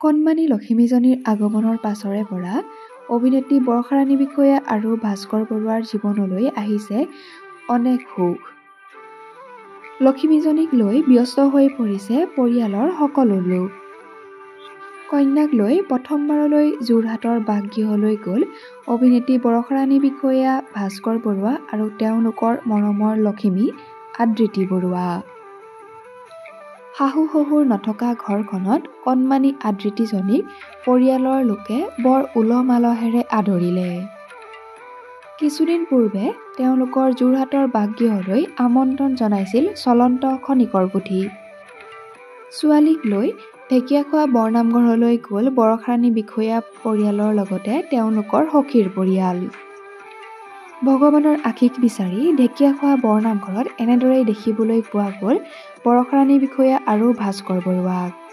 কণমানি লখিমীজনীৰ আগমনৰ পাছৰে পৰা অভিনেত্ৰী বৰ্ষাৰাণী বিষয়া আৰু ভাস্কৰ বৰুৱাৰ জীৱনলৈ আহিছে অনেক সুখ। লখিমীজনীক লৈ ব্যস্ত হৈ পৰিছে পৰিয়ালৰ সকলো লোক। কন্যাক লৈ প্ৰথমবাৰলৈ যোৰহাটৰ বাসগৃহলৈ গ'ল অভিনেত্ৰী বৰ্ষাৰাণী বিষয়া, ভাস্কৰ বৰুৱা আৰু তেওঁলোকৰ মৰমৰ লখিমী আদৃতি বৰুৱা। শাহু-শহুৰ নথকা ঘৰখনত কণমানি আদৃতিজনীক পৰিয়ালৰ লোকে বৰ উলহ-মালহেৰে আদৰিলে। কিছুদিন পূৰ্বে তেওঁলোকৰ যোৰহাটৰ বাসগৃহলৈ আমন্ত্ৰণ জনাইছিল চলন্ত খনিকৰ পুথি। ছোৱালীক লৈ ঢেকীয়াখোৱা বৰনামঘৰলৈ গ'ল বৰ্ষাৰাণী বিষয়া পৰিয়ালৰ লগতে তেওঁলোকৰ সখীৰ পৰিয়াল। ভগৱানৰ আশীষ বিচাৰি ঢেকীয়াখোৱা বৰনামঘৰত এনেদৰেই দেখিবলৈ পোৱা গ'ল বৰ্ষাৰাণী বিষয়া আৰু ভাস্কৰ বৰুৱাক।